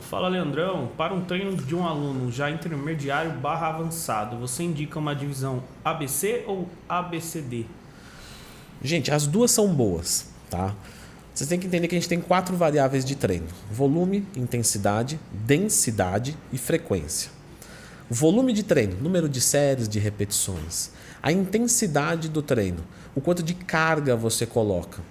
Fala, Leandrão. Para um treino de um aluno já intermediário barra avançado, você indica uma divisão ABC ou ABCD? Gente, as duas são boas, tá? Vocês têm que entender que a gente tem 4 variáveis de treino: volume, intensidade, densidade e frequência. O volume de treino, número de séries, de repetições. A intensidade do treino, o quanto de carga você coloca.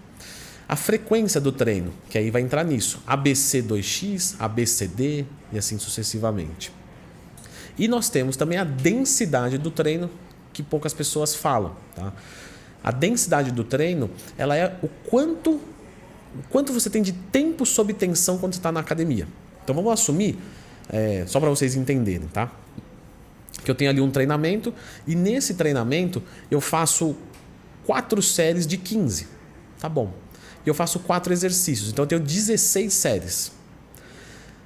A frequência do treino, que aí vai entrar nisso, ABC2X, ABCD e assim sucessivamente. E nós temos também a densidade do treino, que poucas pessoas falam, tá? A densidade do treino, ela é o quanto você tem de tempo sob tensão quando você está na academia. Então vamos assumir, só para vocês entenderem, tá? Que eu tenho ali um treinamento e nesse treinamento eu faço 4 séries de 15. Tá bom. E eu faço 4 exercícios, então eu tenho 16 séries.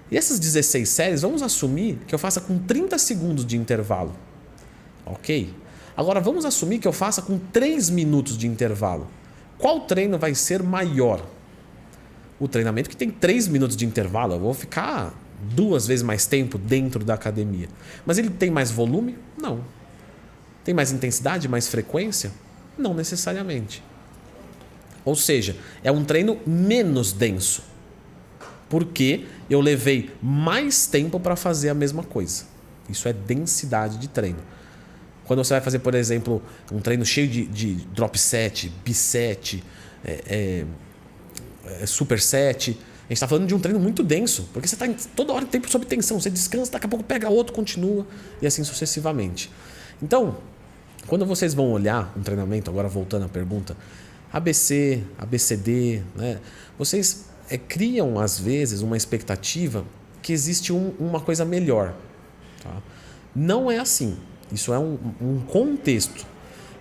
E essas 16 séries, vamos assumir que eu faça com 30 segundos de intervalo. Ok? Agora vamos assumir que eu faça com 3 minutos de intervalo. Qual treino vai ser maior? O treinamento que tem 3 minutos de intervalo, eu vou ficar 2 vezes mais tempo dentro da academia. Mas ele tem mais volume? Não. Tem mais intensidade, mais frequência? Não necessariamente. Ou seja, é um treino menos denso. Porque eu levei mais tempo para fazer a mesma coisa. Isso é densidade de treino. Quando você vai fazer, por exemplo, um treino cheio de drop set, biset, super set, a gente está falando de um treino muito denso, porque você está toda hora tempo sob tensão, você descansa, daqui a pouco pega outro, continua e assim sucessivamente. Então, quando vocês vão olhar um treinamento, agora voltando à pergunta, ABC, ABCD, né, vocês criam às vezes uma expectativa que existe uma coisa melhor. Tá? Não é assim. Isso é um contexto.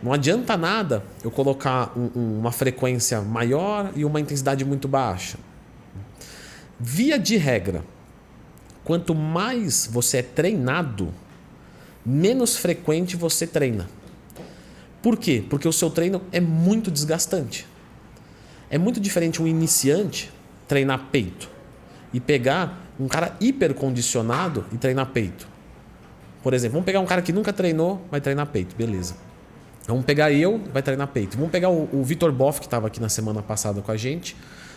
Não adianta nada eu colocar uma frequência maior e uma intensidade muito baixa. Via de regra, quanto mais você é treinado, menos frequente você treina. Por quê? Porque o seu treino é muito desgastante. É muito diferente um iniciante treinar peito e pegar um cara hipercondicionado e treinar peito. Por exemplo, vamos pegar um cara que nunca treinou, vai treinar peito, beleza. Vamos pegar vai treinar peito. Vamos pegar o Vitor Boff, que estava aqui na semana passada com a gente,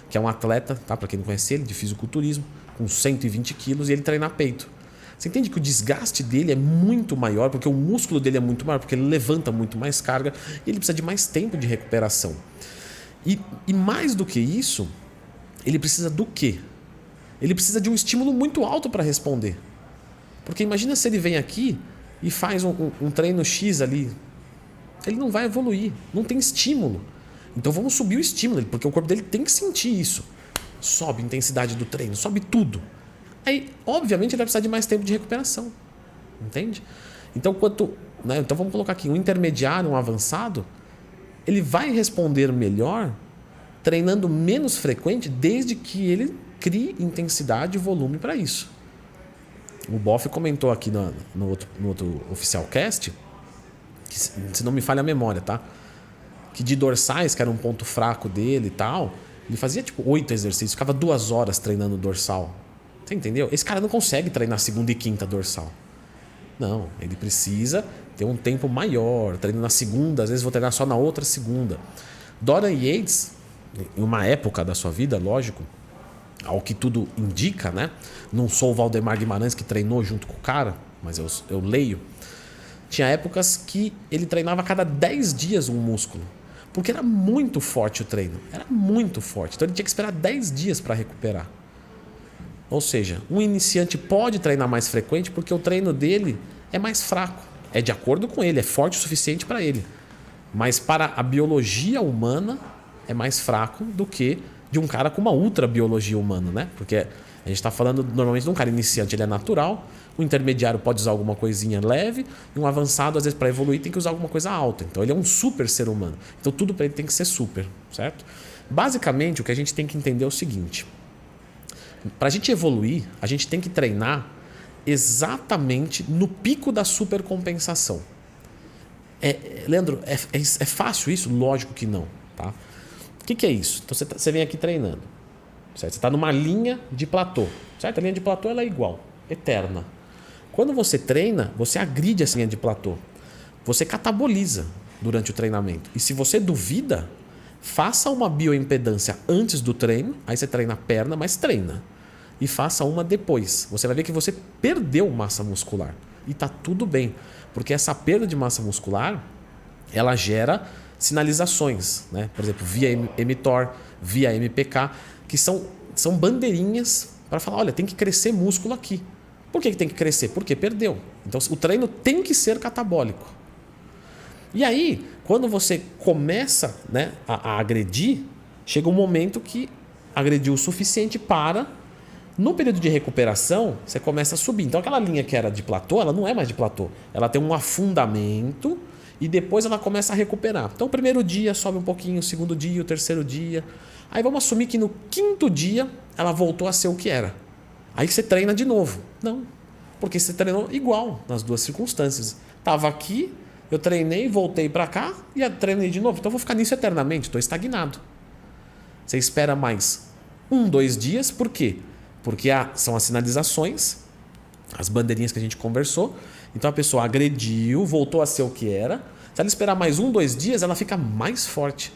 que é um atleta, tá? Para quem não conhece ele, de fisiculturismo, com 120 quilos, e ele treina peito. Você entende que o desgaste dele é muito maior, porque o músculo dele é muito maior, porque ele levanta muito mais carga e ele precisa de mais tempo de recuperação. E mais do que isso, ele precisa do quê? Ele precisa de um estímulo muito alto para responder. Porque imagina se ele vem aqui e faz um treino X ali. Ele não vai evoluir, não tem estímulo. Então vamos subir o estímulo, porque o corpo dele tem que sentir isso. Sobe a intensidade do treino, sobe tudo. Aí, obviamente, ele vai precisar de mais tempo de recuperação. Entende? Então, então vamos colocar aqui, um intermediário, um avançado, ele vai responder melhor treinando menos frequente, desde que ele crie intensidade e volume para isso. O Boff comentou aqui no outro Oficial Cast, que, se não me falha a memória, tá? Que de dorsais, que era um ponto fraco dele e tal, ele fazia tipo 8 exercícios, ficava 2 horas treinando dorsal. Você entendeu? Esse cara não consegue treinar segunda e quinta dorsal. Não, ele precisa ter um tempo maior. Treino na segunda, às vezes vou treinar só na outra segunda. Dorian Yates, em uma época da sua vida, lógico, ao que tudo indica, né? Não sou o Valdemar Guimarães que treinou junto com o cara, mas eu leio. Tinha épocas que ele treinava a cada 10 dias um músculo. Porque era muito forte o treino. Era muito forte. Então ele tinha que esperar 10 dias para recuperar. Ou seja, um iniciante pode treinar mais frequente porque o treino dele é mais fraco. É de acordo com ele, é forte o suficiente para ele. Mas para a biologia humana é mais fraco do que de um cara com uma ultra biologia humana, né? Porque a gente está falando normalmente de um cara iniciante, ele é natural. O intermediário pode usar alguma coisinha leve e um avançado, às vezes, para evoluir, tem que usar alguma coisa alta. Então ele é um super ser humano. Então tudo para ele tem que ser super, certo? Basicamente, o que a gente tem que entender é o seguinte. Para a gente evoluir, a gente tem que treinar exatamente no pico da supercompensação. Leandro, é fácil isso? Lógico que não. Tá? O que é isso? Então você vem aqui treinando. Certo? Você está numa linha de platô. certo? A linha de platô ela é igual, eterna. Quando você treina, você agride essa linha de platô. Você cataboliza durante o treinamento. E se você duvida, faça uma bioimpedância antes do treino, aí você treina a perna, mas treina. E faça uma depois. Você vai ver que você perdeu massa muscular. E tá tudo bem, porque essa perda de massa muscular, ela gera sinalizações, né? Por exemplo, via mTOR, via MPK, que são bandeirinhas para falar, olha, tem que crescer músculo aqui. Por que tem que crescer? Porque perdeu. Então o treino tem que ser catabólico. E aí, quando você começa, né, a agredir, chega um momento que agrediu o suficiente para, no período de recuperação, você começa a subir. Então aquela linha que era de platô, ela não é mais de platô. Ela tem um afundamento e depois ela começa a recuperar. Então o primeiro dia sobe um pouquinho, o segundo dia, o terceiro dia. Aí vamos assumir que no quinto dia ela voltou a ser o que era. Aí você treina de novo. Não, porque você treinou igual nas duas circunstâncias. Estava aqui, eu treinei, voltei para cá e treinei de novo. Então eu vou ficar nisso eternamente, estou estagnado. Você espera mais 2 dias, por quê? Porque são as sinalizações, as bandeirinhas que a gente conversou. Então a pessoa agrediu, voltou a ser o que era. Se ela esperar mais 2 dias, ela fica mais forte.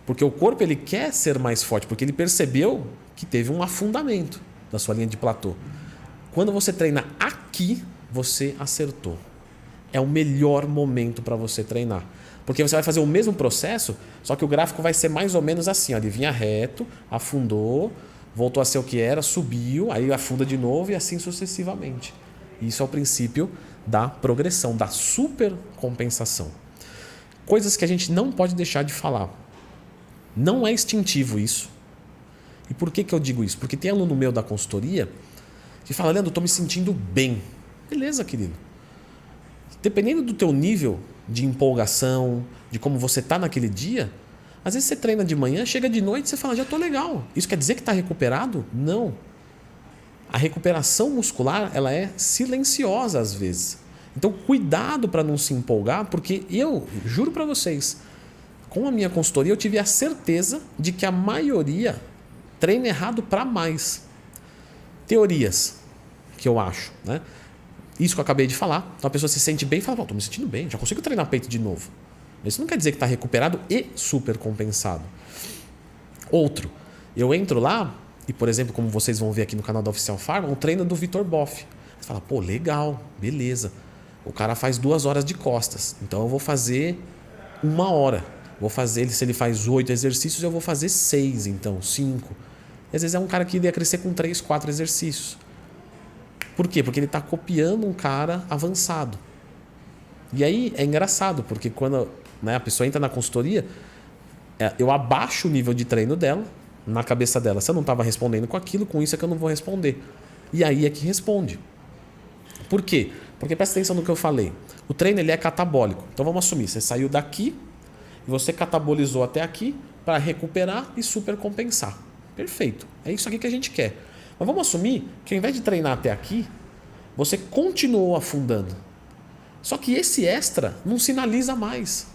Porque o corpo ele quer ser mais forte, porque ele percebeu que teve um afundamento da sua linha de platô. Quando você treina aqui, você acertou. É o melhor momento para você treinar. Porque você vai fazer o mesmo processo, só que o gráfico vai ser mais ou menos assim. Ó, ele vinha reto, afundou, voltou a ser o que era, subiu, aí afunda de novo e assim sucessivamente. Isso é o princípio da progressão, da supercompensação. Coisas que a gente não pode deixar de falar. Não é instintivo isso. E por que eu digo isso? Porque tem aluno meu da consultoria que fala, Leandro, eu estou me sentindo bem. Beleza, querido. Dependendo do teu nível de empolgação, de como você está naquele dia, às vezes você treina de manhã, chega de noite e você fala, já estou legal. Isso quer dizer que está recuperado? Não. A recuperação muscular ela é silenciosa às vezes. Então cuidado para não se empolgar, porque eu juro para vocês, com a minha consultoria eu tive a certeza de que a maioria treina errado para mais. Teorias que eu acho, né? Isso que eu acabei de falar. Então a pessoa se sente bem e fala, estou me sentindo bem, já consigo treinar peito de novo. Isso não quer dizer que está recuperado e super compensado. Outro, eu entro lá e, por exemplo, como vocês vão ver aqui no canal da Oficial Pharma, um treino do Vitor Boff. Você fala, pô, legal, beleza. O cara faz 2 horas de costas, então eu vou fazer 1 hora. Vou fazer, se ele faz 8 exercícios, eu vou fazer 6, então 5. E às vezes é um cara que ia crescer com 3, 4 exercícios. Por quê? Porque ele está copiando um cara avançado. E aí é engraçado, porque quando, né, a pessoa entra na consultoria, eu abaixo o nível de treino dela, na cabeça dela. Se eu não estava respondendo com aquilo, com isso é que eu não vou responder. E aí é que responde. Por quê? Porque presta atenção no que eu falei. O treino ele é catabólico. Então vamos assumir, você saiu daqui e você catabolizou até aqui para recuperar e supercompensar. Perfeito. É isso aqui que a gente quer. Mas vamos assumir que ao invés de treinar até aqui, você continuou afundando. Só que esse extra não sinaliza mais.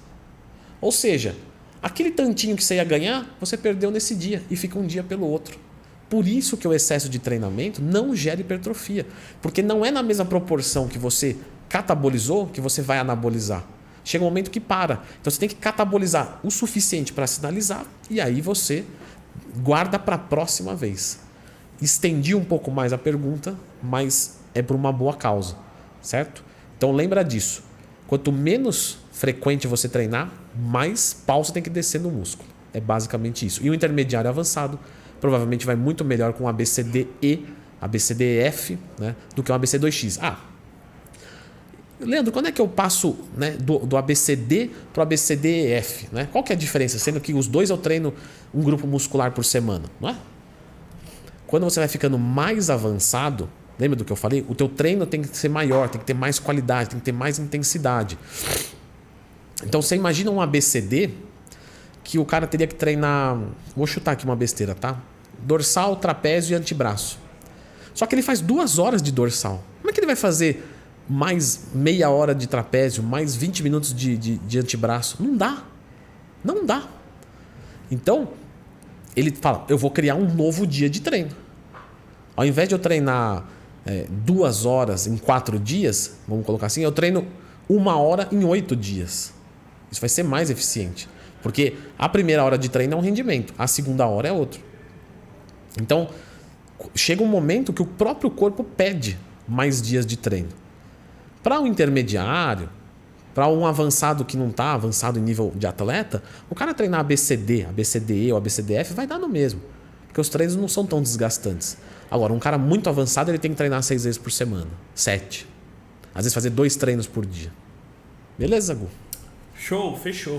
Ou seja, aquele tantinho que você ia ganhar, você perdeu nesse dia e fica um dia pelo outro. Por isso que o excesso de treinamento não gera hipertrofia. Porque não é na mesma proporção que você catabolizou que você vai anabolizar. Chega um momento que para. Então você tem que catabolizar o suficiente para sinalizar e aí você guarda para a próxima vez. Estendi um pouco mais a pergunta, mas é por uma boa causa, certo? Então lembra disso. Quanto menos frequente você treinar, mais pau você tem que descer no músculo. É basicamente isso. E o intermediário avançado provavelmente vai muito melhor com ABCDE, ABCDEF, né, do que o ABC2X. Leandro, quando é que eu passo, né, do ABCD para o ABCDEF? Né? Qual que é a diferença? Sendo que os dois eu treino um grupo muscular por semana, não é? Quando você vai ficando mais avançado, lembra do que eu falei? O teu treino tem que ser maior, tem que ter mais qualidade, tem que ter mais intensidade. Então você imagina um ABCD que o cara teria que treinar, vou chutar aqui uma besteira, tá? Dorsal, trapézio e antebraço. Só que ele faz 2 horas de dorsal. Como é que ele vai fazer mais meia hora de trapézio, mais 20 minutos de antebraço? Não dá. Não dá. Então, ele fala, eu vou criar um novo dia de treino. Ao invés de eu treinar 2 horas em 4 dias, vamos colocar assim, eu treino 1 hora em 8 dias. Isso vai ser mais eficiente. Porque a primeira hora de treino é um rendimento, a segunda hora é outro. Então, chega um momento que o próprio corpo pede mais dias de treino. Para um intermediário, para um avançado que não está avançado em nível de atleta, o cara treinar ABCD, ABCDE ou ABCDF vai dar no mesmo. Porque os treinos não são tão desgastantes. Agora, um cara muito avançado, ele tem que treinar 6 vezes por semana. 7. Às vezes fazer 2 treinos por dia. Beleza, Gu? Show, fechou.